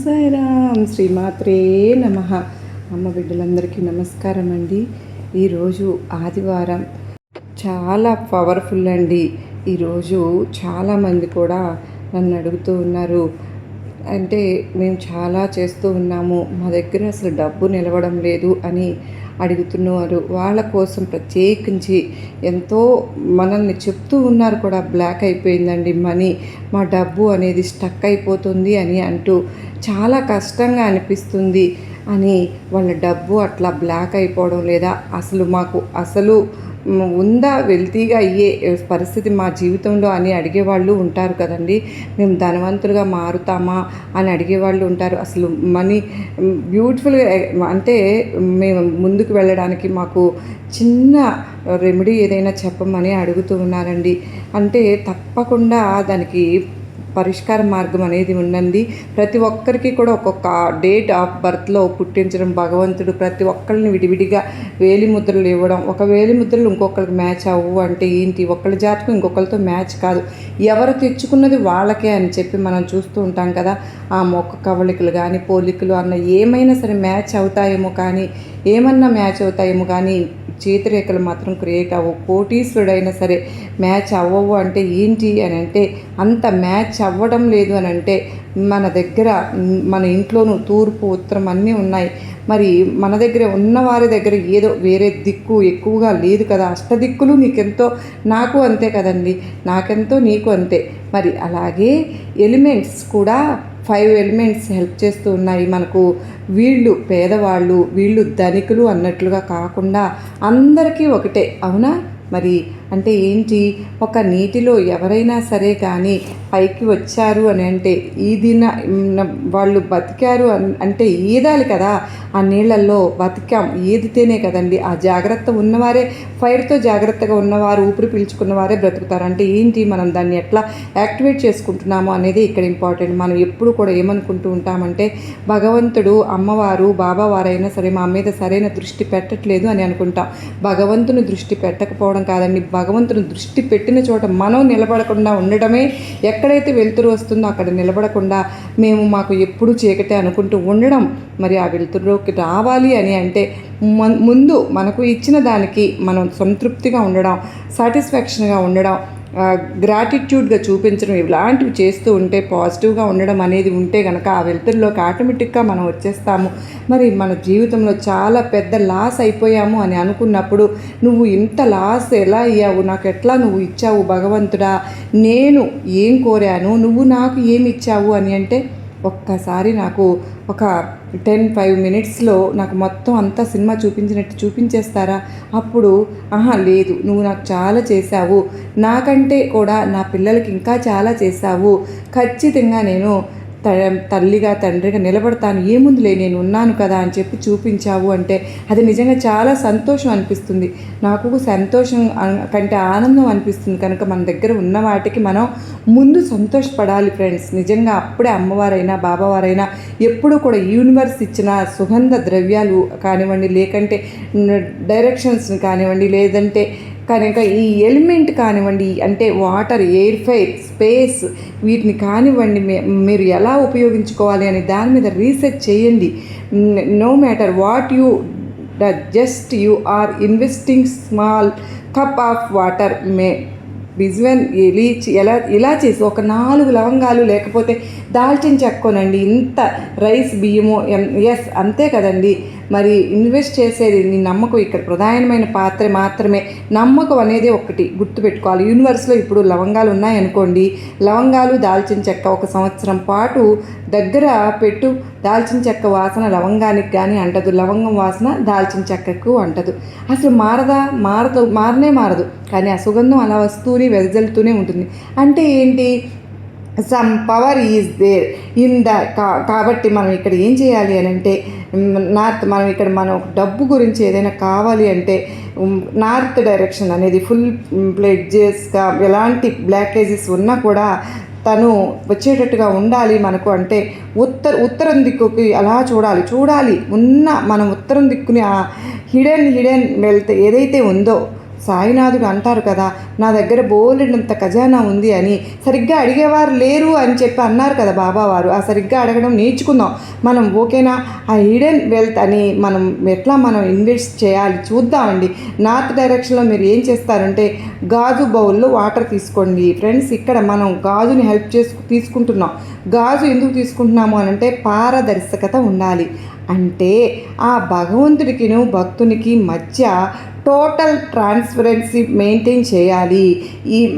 సాయిరాం. శ్రీమాత్రే నమ. అమ్మ బిడ్డలందరికీ నమస్కారం అండి. ఈరోజు ఆదివారం చాలా పవర్ఫుల్ అండి. ఈరోజు చాలామంది కూడా నన్ను అడుగుతూ ఉన్నారు, అంటే మేము చాలా చేస్తూ ఉన్నాము, మా దగ్గర అసలు డబ్బు నిలవడం లేదు అని అడుగుతున్నారు. వాళ్ళ కోసం ప్రత్యేకించి ఎంతో మనల్ని చెప్తూ ఉన్నారు కూడా, బ్లాక్ అయిపోయిందండి మనీ, మా డబ్బు అనేది స్టక్ అయిపోతుంది అని అంటూ చాలా కష్టంగా అనిపిస్తుంది అని, వాళ్ళ డబ్బు అట్లా బ్లాక్ అయిపోవడం లేదా అసలు మాకు అసలు ఉందా వెల్తీగా అయ్యే పరిస్థితి మా జీవితంలో అని అడిగేవాళ్ళు ఉంటారు కదండి. మేము ధనవంతులుగా మారుతామా అని అడిగేవాళ్ళు ఉంటారు. అసలు మనీ బ్యూటిఫుల్గా అంటే మేము ముందుకు వెళ్ళడానికి మాకు చిన్న రెమెడీ ఏదైనా చెప్పమని అడుగుతూ ఉన్నారండి. అంటే తప్పకుండా దానికి పరిష్కార మార్గం అనేది ఉండండి. ప్రతి ఒక్కరికి కూడా ఒక్కొక్క డేట్ ఆఫ్ బర్త్లో పుట్టించడం భగవంతుడు ప్రతి ఒక్కరిని విడివిడిగా వేలి ముద్రలు ఇవ్వడం. ఒక వేలి ముద్రలు ఇంకొకరికి మ్యాచ్ అవ్వు అంటే ఏంటి, ఒకళ్ళ జాతకం ఇంకొకరితో మ్యాచ్ కాదు, ఎవరు తెచ్చుకున్నది వాళ్ళకే అని చెప్పి మనం చూస్తూ ఉంటాం కదా. ఆ మొక్క కవళికలు కానీ పోలికలు అన్న ఏమైనా సరే మ్యాచ్ అవుతాయేమో కానీ, ఏమన్నా మ్యాచ్ అవుతాయేమో కానీ చేతిరేఖలు మాత్రం క్రియేట్ అవ్వవు. కోటీశ్వరుడైనా సరే మ్యాచ్ అవ్వవు అంటే ఏంటి అని అంటే, అంత మ్యాచ్ అవ్వడం లేదు అని అంటే మన దగ్గర మన ఇంట్లోనూ తూర్పు ఉత్తరం అన్నీ ఉన్నాయి. మరి మన దగ్గర ఉన్నవారి దగ్గర ఏదో వేరే దిక్కు ఎక్కువగా లేదు కదా. అష్టదిక్కులు నీకెంతో నాకు అంతే కదండి, నాకెంతో నీకు అంతే. మరి అలాగే ఎలిమెంట్స్ కూడా 5 ఎలిమెంట్స్ హెల్ప్ చేస్తూ ఉన్నాయి మనకు. వీళ్ళు పేదవాళ్ళు, వీళ్ళు ధనికులు అన్నట్లుగా కాకుండా అందరికీ ఒకటే, అవునా? మరి అంటే ఏంటి, ఒక నీటిలో ఎవరైనా సరే కానీ పైకి వచ్చారు అని అంటే ఈదిన వాళ్ళు బతికారు అంటే ఈదాలి కదా. ఆ నీళ్ళల్లో బతికాం, ఈదితేనే కదండి. ఆ జాగ్రత్త ఉన్నవారే, ఫైర్తో జాగ్రత్తగా ఉన్నవారు, ఊపిరి పీల్చుకున్నవారే బ్రతుకుతారు. అంటే ఏంటి, మనం దాన్ని ఎట్లా యాక్టివేట్ చేసుకుంటున్నాము అనేది ఇక్కడ ఇంపార్టెంట్. మనం ఎప్పుడు కూడా ఏమనుకుంటూ ఉంటామంటే, భగవంతుడు, అమ్మవారు, బాబావారైనా సరే మా మీద సరైన దృష్టి పెట్టట్లేదు అని అనుకుంటాం. భగవంతుని దృష్టి పెట్టకపోవడం కాదండి, భగవంతుని దృష్టి పెట్టిన చోట మనం నిలబడకుండా ఉండడమే. ఎక్కడైతే వెలుతురు వస్తుందో అక్కడ నిలబడకుండా మాకు ఎప్పుడు చీకటే అనుకుంటూ ఉండడం. మరి ఆ వెలుతురులోకి రావాలి అని అంటే ముందు మనకు ఇచ్చిన దానికి మనం సంతృప్తిగా ఉండడం, సాటిస్ఫాక్షన్గా ఉండడం, గ్రాటిట్యూడ్గా చూపించడం, ఇలాంటివి చేస్తూ ఉంటే, పాజిటివ్గా ఉండడం అనేది ఉంటే కనుక ఆ వెలుతురులోకి ఆటోమేటిక్గా మనం వచ్చేస్తాము. మరి మన జీవితంలో చాలా పెద్ద లాస్ అయిపోయాము అని అనుకున్నప్పుడు, నువ్వు ఇంత లాస్ ఎలా అయ్యావు, నాకు ఎట్లా నువ్వు ఇచ్చావు భగవంతుడా, నేను ఏం కోరాను, నువ్వు నాకు ఏమి ఇచ్చావు అని అంటే, ఒక్కసారి నాకు ఒక 10-5 మినిట్స్లో నాకు మొత్తం అంతా సినిమా చూపించినట్టు చూపించేస్తారా? అప్పుడు లేదు, నువ్వు నాకు చాలా చేశావు, నాకంటే కూడా నా పిల్లలకి ఇంకా చాలా చేశావు, ఖచ్చితంగా నేను తల్లిగా తండ్రిగా నిలబడతాను, ఏముందిలే నేను ఉన్నాను కదా అని చెప్పి చూపించావు అంటే అది నిజంగా చాలా సంతోషం అనిపిస్తుంది. నాకు సంతోషం కంటే ఆనందం అనిపిస్తుంది. కనుక మన దగ్గర ఉన్న వాటికి మనం ముందు సంతోషపడాలి ఫ్రెండ్స్. నిజంగా అప్పుడే అమ్మవారైనా బాబావారైనా ఎప్పుడూ కూడా యూనివర్స్ ఇచ్చిన సుగంధ ద్రవ్యాలు కానివ్వండి, లేకంటే డైరెక్షన్స్ కానివ్వండి, లేదంటే కనుక ఈ ఎలిమెంట్ కానివ్వండి, అంటే వాటర్, ఎయిర్, ఫైర్, స్పేస్, వీటిని కానివ్వండి మీరు ఎలా ఉపయోగించుకోవాలి అని దాని మీద రీసెర్చ్ చేయండి. No matter what you just you are investing small cup of water between ఇలా చేసి ఒక 4 లవంగాలు లేకపోతే దాల్చిన చెక్కోనండి, ఇంత రైస్ బియ్యము, ఎస్ అంతే కదండి. మరి ఇన్వెస్ట్ చేసేది నీ నమ్మకం ఇక్కడ ప్రధానమైన పాత్ర మాత్రమే. నమ్మకం అనేది ఒకటి గుర్తుపెట్టుకోవాలి. యూనివర్స్లో ఇప్పుడు లవంగాలు ఉన్నాయనుకోండి, లవంగాలు దాల్చిన చెక్క 1 సంవత్సరం పాటు దగ్గర పెట్టు, దాల్చిన చెక్క వాసన లవంగానికి కానీ అంటదు, లవంగం వాసన దాల్చిన చెక్కకు అంటదు. అసలు మారనే మారదు, కానీ ఆ సుగంధం అలా వస్తూనే వెదజల్లుతూనే ఉంటుంది. అంటే ఏంటి, some power is there in the కాబట్టి మనం ఇక్కడ ఏం చేయాలి అని అంటే, మనం డబ్బు గురించి ఏదైనా కావాలి అంటే నార్త్ డైరెక్షన్ అనేది ఫుల్ ప్లెడ్జెస్గా ఎలాంటి బ్లాకేజెస్ ఉన్నా కూడా తను వచ్చేటట్టుగా ఉండాలి మనకు. అంటే ఉత్తరం దిక్కుకి అలా చూడాలి మనం ఉత్తరం దిక్కుని ఆ హిడెన్ వెల్త్ ఏదైతే ఉందో సాయినాథుడు అంటారు కదా, నా దగ్గర బోలెడంత ఖజానా ఉంది అని. సరిగ్గా అడిగేవారు లేరు అని చెప్పి అన్నారు కదా బాబావారు. ఆ సరిగ్గా అడగడం నేర్చుకుందాం మనం, ఓకేనా? ఆ హిడెన్ వెల్త్ అని మనం ఎట్లా మనం ఇన్వెస్ట్ చేయాలి చూద్దామండి. నార్త్ డైరెక్షన్లో మీరు ఏం చేస్తారంటే గాజు బౌల్లో వాటర్ తీసుకోండి ఫ్రెండ్స్. ఇక్కడ మనం గాజుని హెల్ప్ తీసుకుంటున్నాం. గాజు ఎందుకు తీసుకుంటున్నాము అని అంటే పారదర్శకత ఉండాలి. అంటే ఆ భగవంతుడికిను భక్తునికి మధ్య టోటల్ ట్రాన్స్పరెన్సీ మెయింటైన్ చేయాలి.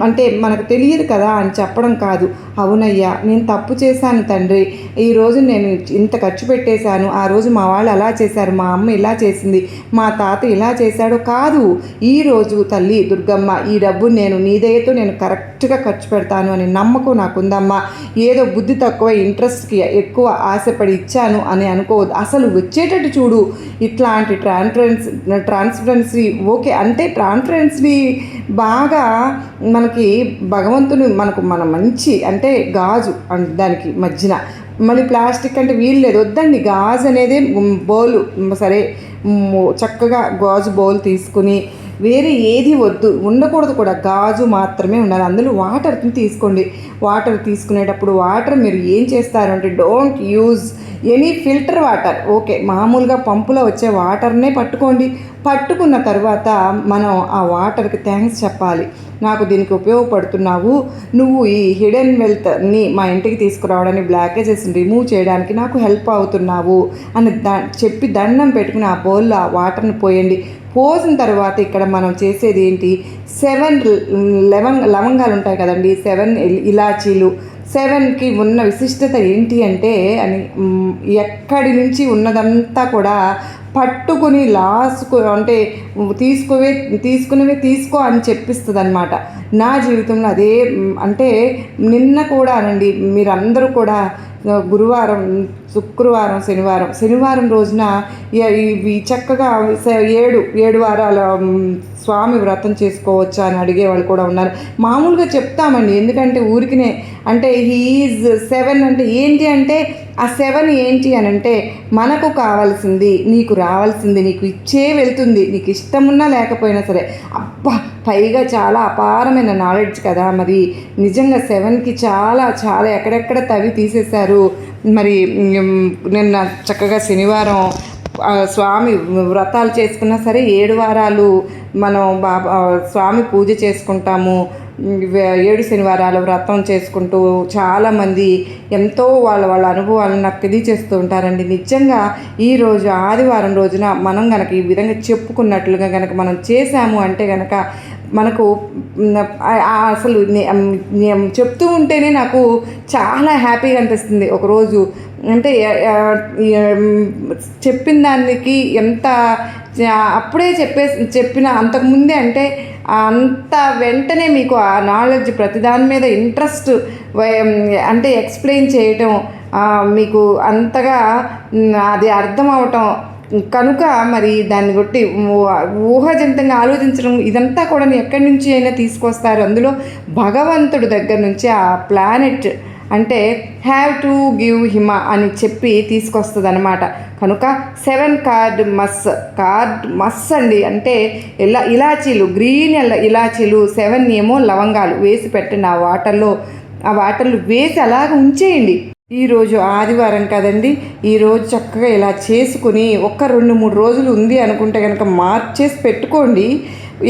అంటే మనకు తెలియదు కదా అని చెప్పడం కాదు. అవునయ్యా, నేను తప్పు చేశాను తండ్రి, ఈరోజు నేను ఇంత ఖర్చు పెట్టేశాను, ఆ రోజు మా వాళ్ళు అలా చేశారు, మా అమ్మ ఇలా చేసింది, మా తాత ఇలా చేశాడు కాదు. ఈరోజు తల్లి దుర్గమ్మ, ఈ డబ్బు నేను నీ దయతో నేను కరెక్ట్గా ఖర్చు పెడతాను అని నమ్మకం నాకుందమ్మా. ఏదో బుద్ధి తక్కువ, ఇంట్రెస్ట్కి ఎక్కువ ఆశపడి ఇచ్చాను అని అనుకోవద్దు. అసలు వచ్చేటట్టు చూడు. ఇట్లాంటి ట్రాన్స్పరెన్సీ ఓకే అంటే ట్రాన్స్పరెన్సీ బాగా మనకి భగవంతుని మన మంచి అంటే గాజు దానికి మధ్యన మళ్ళీ ప్లాస్టిక్ అంటే వీలు లేదు, వద్దండి. గాజు అనేది బౌలు సరే, చక్కగా గాజు బౌల్ తీసుకుని వేరే ఏది వద్దు, ఉండకూడదు కూడా, గాజు మాత్రమే ఉండాలి. అందులో వాటర్ని తీసుకోండి. వాటర్ తీసుకునేటప్పుడు వాటర్ మీరు ఏం చేస్తారు అంటే don't use any filter water. Okay, మామూలుగా పంపులో వచ్చే వాటర్నే పట్టుకోండి. పట్టుకున్న తర్వాత మనం ఆ వాటర్కి థ్యాంక్స్ చెప్పాలి. నాకు దీనికి ఉపయోగపడుతున్నావు, నువ్వు ఈ హిడెన్ వెల్త్ని మా ఇంటికి తీసుకురావడానికి, బ్లాకేజెస్ని రిమూవ్ చేయడానికి నాకు హెల్ప్ అవుతున్నావు అని చెప్పి దండం పెట్టుకుని ఆ బౌల్లో ఆ వాటర్ని పోయండి. పోసిన తర్వాత ఇక్కడ మనం చేసేది ఏంటి, 7 లవంగాలు ఉంటాయి కదండి, 7 ఇలాచీలు. 7కి ఉన్న విశిష్టత ఏంటి అంటే అని ఎక్కడి నుంచి ఉన్నదంతా కూడా పట్టుకుని లాస్కు అంటే తీసుకునేవే తీసుకో అని చెప్పిస్తుంది అనమాట. నా జీవితంలో అదే. అంటే నిన్న కూడా అనండి, మీరందరూ కూడా గురువారం, శుక్రవారం, శనివారం రోజున ఇవి చక్కగా 7 వారాల స్వామి వ్రతం చేసుకోవచ్చా అని అడిగేవాళ్ళు కూడా ఉన్నారు. మామూలుగా చెప్తామండి, ఎందుకంటే ఊరికినే అంటే హీఈజ్ 7 అంటే ఏంటి అంటే ఆ 7 ఏంటి అని అంటే మనకు కావాల్సింది నీకు రావాల్సింది నీకు ఇచ్చే వెళ్తుంది, నీకు ఇష్టమున్నా లేకపోయినా సరే. అబ్బా, పైగా చాలా అపారమైన నాలెడ్జ్ కదా. మరి నిజంగా 7కి చాలా చాలా ఎక్కడెక్కడ తవి తీసేశారు. మరి నిన్న చక్కగా శనివారం స్వామి వ్రతాలు చేసుకున్నా సరే 7 వారాలు మనం స్వామి పూజ చేసుకుంటాము. 7 శనివారాల వ్రతం చేసుకుంటూ చాలామంది ఎంతో వాళ్ళ అనుభవాలను నాకు తెలియజేస్తూ ఉంటారండి. నిజంగా ఈరోజు ఆదివారం రోజున మనం కనుక ఈ విధంగా చెప్పుకున్నట్లుగా కనుక మనం చేశాము అంటే కనుక మనకు అసలు చెప్తూ ఉంటేనే నాకు చాలా హ్యాపీగా అనిపిస్తుంది. ఒకరోజు అంటే చెప్పిన దానికి ఎంత అప్పుడే చెప్పిన అంతకుముందే అంటే అంత వెంటనే మీకు ఆ నాలెడ్జ్ ప్రతిదాని మీద ఇంట్రెస్ట్ అంటే ఎక్స్ప్లెయిన్ చేయటం మీకు అంతగా అది అర్థం అవటం కనుక మరి దాన్ని బట్టి ఊహాజనితంగా ఆలోచించడం ఇదంతా కూడా ఎక్కడి నుంచి అయినా తీసుకొస్తారు. అందులో భగవంతుడి దగ్గర నుంచి ఆ ప్లానెట్ అంటే హ్యావ్ టు గివ్ హిమ అని చెప్పి తీసుకొస్తుంది అనమాట. కనుక 7 కార్డ్ మస్ అండి. అంటే ఇలాచీలు, గ్రీన్ ఇలాచీలు, 7 ఏమో లవంగాలు వేసి పెట్టండి ఆ వాటర్లు వేసి అలాగ ఉంచేయండి. ఈరోజు ఆదివారం కదండి, ఈరోజు చక్కగా ఇలా చేసుకుని 2-3 రోజులు ఉంది అనుకుంటే కనుక మార్చేసి పెట్టుకోండి.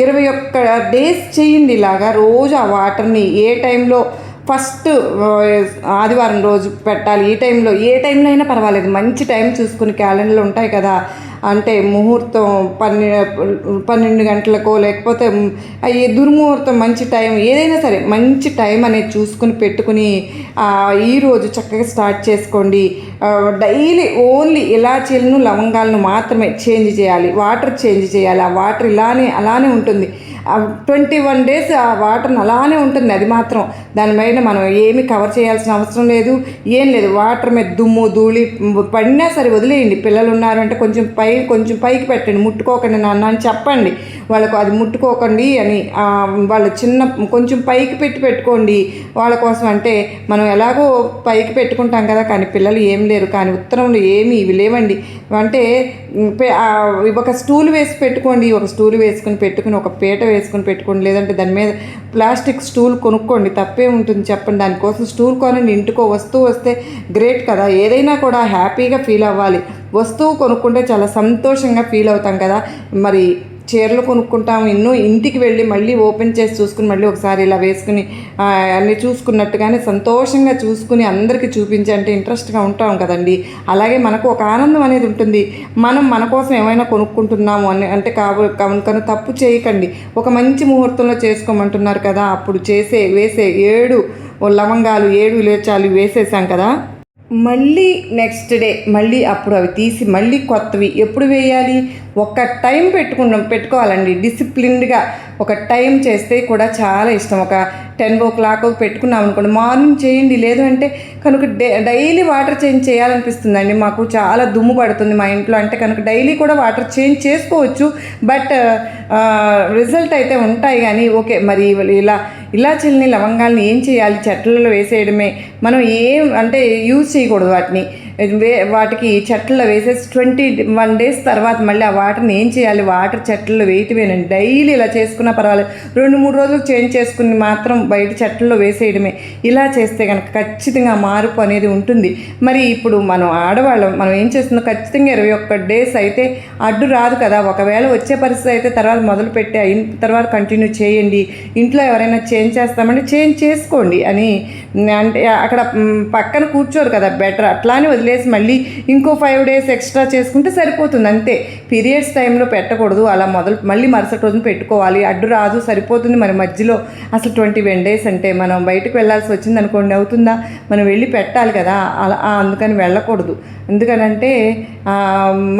21 డేస్ చేయండి ఇలాగా. రోజు ఆ వాటర్ని ఏ టైంలో ఫస్ట్ ఆదివారం రోజు పెట్టాలి. ఏ టైంలో అయినా పర్వాలేదు, మంచి టైం చూసుకుని క్యాలెండర్లో ఉంటాయి కదా. అంటే ముహూర్తం 12 గంటలకో లేకపోతే దుర్ముహూర్తం మంచి టైం ఏదైనా సరే మంచి టైం అనేది చూసుకుని పెట్టుకుని ఈరోజు చక్కగా స్టార్ట్ చేసుకోండి. డైలీ ఓన్లీ ఇలాచీలను లవంగాలను మాత్రమే చేంజ్ చేయాలి, వాటర్ చేంజ్ చేయాలి. ఆ వాటర్ అలానే ఉంటుంది. 21 డేస్ ఆ వాటర్ని అలానే ఉంటుంది. అది మాత్రం దానిపైన మనం ఏమి కవర్ చేయాల్సిన అవసరం లేదు, ఏం లేదు. వాటర్ మీద దుమ్ము ధూళి పడినా సరే వదిలేయండి. పిల్లలు ఉన్నారంటే కొంచెం పైకి పెట్టండి, ముట్టుకోకండి నాన్న అని చెప్పండి వాళ్ళకు. అది ముట్టుకోకండి అని వాళ్ళ కొంచెం పైకి పెట్టుకోండి వాళ్ళ కోసం. అంటే మనం ఎలాగో పైకి పెట్టుకుంటాం కదా, కానీ పిల్లలు ఏం లేరు. కానీ ఉత్తరంలో ఏమి ఇవి లేవండి. అంటే ఒక స్టూల్ వేసి పెట్టుకోండి, ఒక స్టూల్ వేసుకుని పెట్టుకుని ఒక పీట వేసుకొని పెట్టుకోండి, లేదంటే దాని మీద ప్లాస్టిక్ స్టూల్ కొనుక్కోండి, తప్పే ఉంటుంది చెప్పండి. దానికోసం స్టూల్ కొనండి, ఇంటికో వస్తువు వస్తే గ్రేట్ కదా. ఏదైనా కూడా హ్యాపీగా ఫీల్ అవ్వాలి. వస్తువు కొనుక్కుంటే చాలా సంతోషంగా ఫీల్ అవుతాం కదా. మరి చీరలు కొనుక్కుంటాము, ఎన్నో ఇంటికి వెళ్ళి మళ్ళీ ఓపెన్ చేసి చూసుకుని మళ్ళీ ఒకసారి ఇలా వేసుకుని అన్నీ చూసుకున్నట్టుగానే సంతోషంగా చూసుకుని అందరికీ చూపించి అంటే ఇంట్రెస్ట్గా ఉంటాం కదండి. అలాగే మనకు ఒక ఆనందం అనేది ఉంటుంది. మనం మన కోసం ఏమైనా కొనుక్కుంటున్నాము అని అంటే కనుక తప్పు చేయకండి. ఒక మంచి ముహూర్తంలో చేసుకోమంటున్నారు కదా, అప్పుడు వేసే 7 లవంగాలు 7 ఇలాచాలు వేసేసాం కదా, మళ్ళీ నెక్స్ట్ డే మళ్ళీ అప్పుడు అవి తీసి మళ్ళీ కొత్తవి ఎప్పుడు వేయాలి, ఒక టైం పెట్టుకోవాలండి. డిసిప్లిన్డ్గా ఒక టైం చేస్తే కూడా చాలా ఇష్టం. ఒక 10 o'clock పెట్టుకున్నాం అనుకోండి, మార్నింగ్ చేయండి. లేదు అంటే కనుక డైలీ వాటర్ చేంజ్ చేయాలనిపిస్తుందండి. మాకు చాలా దుమ్ము పడుతుంది మా ఇంట్లో, అంటే కనుక డైలీ కూడా వాటర్ చేంజ్ చేసుకోవచ్చు. బట్ రిజల్ట్ అయితే ఉంటాయి. కానీ ఓకే, మరి ఇలాచీలని లవంగాల్ని ఏం చేయాలి, చెట్లలో వేసేయడమే. మనం ఏం అంటే యూజ్ చేయకూడదు వాటికి చెట్లలో వేసేసి 21 days తర్వాత మళ్ళీ ఆ వాటర్ని ఏం చేయాలి, వాటర్ చెట్లలో వేయటమేనండి. డైలీ ఇలా చేసుకున్నా పర్వాలేదు, 2-3 రోజులు చేంజ్ చేసుకుని మాత్రం బయట చెట్లలో వేసేయడమే. ఇలా చేస్తే కనుక ఖచ్చితంగా మార్పు అనేది ఉంటుంది. మరి ఇప్పుడు మనం ఆడవాళ్ళం మనం ఏం చేస్తున్నాం, ఖచ్చితంగా 21 days అయితే అడ్డు రాదు కదా. ఒకవేళ వచ్చే పరిస్థితి అయితే తర్వాత మొదలుపెట్టి అయిన తర్వాత కంటిన్యూ చేయండి. ఇంట్లో ఎవరైనా చేంజ్ చేస్తామంటే చేంజ్ చేసుకోండి అని అంటే అక్కడ పక్కన కూర్చోరు కదా, బెటర్. అట్లానే వదిలేసి మళ్ళీ ఇంకో 5 days ఎక్స్ట్రా చేసుకుంటే సరిపోతుంది అంతే. పీరియడ్స్ టైంలో పెట్టకూడదు, అలా మళ్ళీ మరుసటి రోజున పెట్టుకోవాలి. అడ్డు రాదు, సరిపోతుంది. మరి మధ్యలో అసలు 21 days అంటే మనం బయటకు వెళ్ళాల్సి వచ్చింది అనుకోండి, అవుతుందా, మనం వెళ్ళి పెట్టాలి కదా, అలా అందుకని వెళ్ళకూడదు. ఎందుకనంటే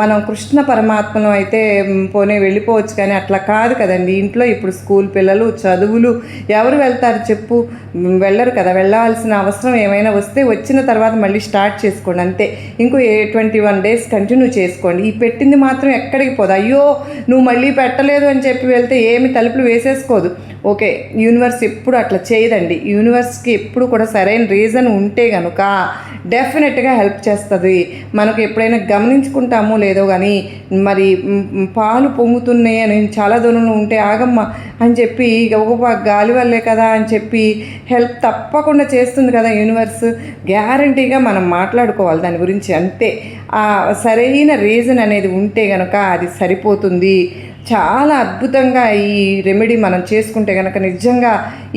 మనం కృష్ణ పరమాత్మను అయితే పోనీ వెళ్ళిపోవచ్చు, కానీ అట్లా కాదు కదండి. ఇంట్లో ఇప్పుడు స్కూల్ పిల్లలు, చదువులు, ఎవరు వెళ్తారు చెప్పు, వెళ్ళరు కదా. వెళ్ళాల్సిన అవసరం ఏమైనా వస్తే వచ్చిన తర్వాత మళ్ళీ స్టార్ట్ చేసుకోండి అంతే. ఇంకో 21 days కంటిన్యూ చేసుకోండి. ఈ పెట్టింది మాత్రం ఎక్కడికి పోదు. అయ్యో నువ్వు మళ్ళీ పెట్టలేదు అని చెప్పి వెళ్తే ఏమి తలుపులు వేసేసుకోదు. ఓకే, యూనివర్స్ ఎప్పుడు అట్లా చేయదండి. యూనివర్స్కి ఎప్పుడు కూడా సరైన రీజన్ ఉంటే కనుక డెఫినెట్గా హెల్ప్ చేస్తుంది. మనకు ఎప్పుడైనా గమనించుకుంటామో లేదో కానీ మరి పాలు పొంగుతున్నాయి అని చాలా దూరంలో ఉంటే ఆగమ్మ అని చెప్పి ఒక గాలి వల్లే కదా అని చెప్పి హెల్ప్ తప్పకుండా చేస్తుంది కదా యూనివర్స్. గ్యారంటీగా మనం మాట్లాడుకోవాలి దాని గురించి అంతే. సరైన రీజన్ అనేది ఉంటే కనుక అది సరిపోతుంది. చాలా అద్భుతంగా ఈ రెమెడీ మనం చేసుకుంటే కనుక నిజంగా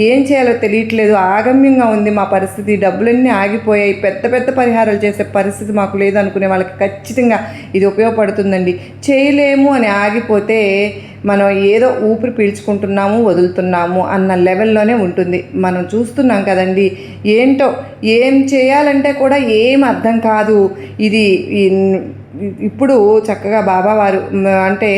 ఏం చేయాలో తెలియట్లేదు, ఆగమ్యంగా ఉంది మా పరిస్థితి, డబ్బులన్నీ ఆగిపోయాయి, పెద్ద పెద్ద పరిహారాలు చేసే పరిస్థితి మాకు లేదు అనుకునే వాళ్ళకి ఖచ్చితంగా ఇది ఉపయోగపడుతుందండి. చేయలేము అని ఆగిపోతే మనం ఏదో ఊపిరి పీల్చుకుంటున్నాము, వదులుతున్నాము అన్న లెవెల్లోనే ఉంటుంది. మనం చూస్తున్నాం కదండి, ఏంటో ఏం చేయాలంటే కూడా ఏం అర్థం కాదు. ఇది ఇప్పుడు చక్కగా బాబావారు అంటే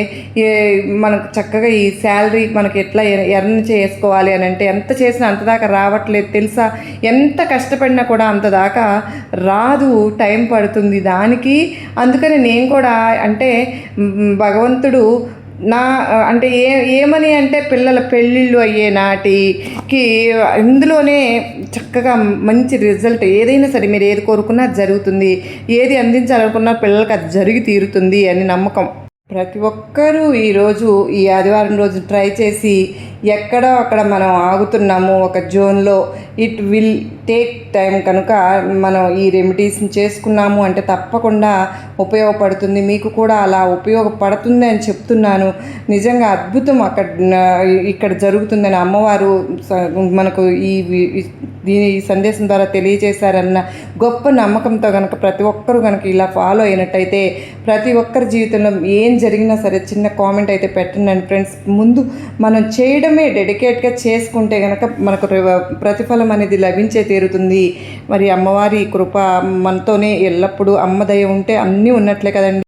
మనకు చక్కగా ఈ శాలరీ మనకి ఎట్లా ఎర్న్ చేసుకోవాలి అని అంటే ఎంత చేసినా అంత దాకా రావట్లేదు తెలుసా. ఎంత కష్టపడినా కూడా అంత దాకా రాదు, టైం పడుతుంది దానికి. అందుకని నేను కూడా అంటే భగవంతుడు అంటే ఏమని అంటే పిల్లల పెళ్ళిళ్ళు అయ్యే నాటికి ఇందులోనే చక్కగా మంచి రిజల్ట్ ఏదైనా సరే మీరు ఏది కోరుకున్నా జరుగుతుంది, ఏది అందించాలనుకున్నా పిల్లలకి అది జరిగి తీరుతుంది అని నమ్మకం. ప్రతి ఒక్కరూ ఈరోజు ఈ ఆదివారం రోజు ట్రై చేసి ఎక్కడో అక్కడ మనం ఆగుతున్నాము ఒక జోన్లో. ఇట్ విల్ టేక్ టైం కనుక మనం ఈ రెమెడీస్ని చేసుకున్నాము అంటే తప్పకుండా ఉపయోగపడుతుంది. మీకు కూడా అలా ఉపయోగపడుతుంది అని చెప్తున్నాను. నిజంగా అద్భుతం ఇక్కడ జరుగుతుందని అమ్మవారు మనకు ఈ సందేశం ద్వారా తెలియజేశారన్న గొప్ప నమ్మకంతో కనుక ప్రతి ఒక్కరూ కనుక ఇలా ఫాలో అయినట్టయితే ప్రతి ఒక్కరి జీవితంలో ఏం జరిగినా సరే చిన్న కామెంట్ అయితే పెట్టండి ఫ్రెండ్స్. ముందు మనం చేయడమే డెడికేట్గా చేసుకుంటే కనుక మనకు ప్రతిఫలం అనేది లభించే తీరుతుంది. మరి అమ్మవారి కృప మనతోనే ఎల్లప్పుడూ, అమ్మ దయ ఉంటే అన్నీ ఉన్నట్లే కదండి.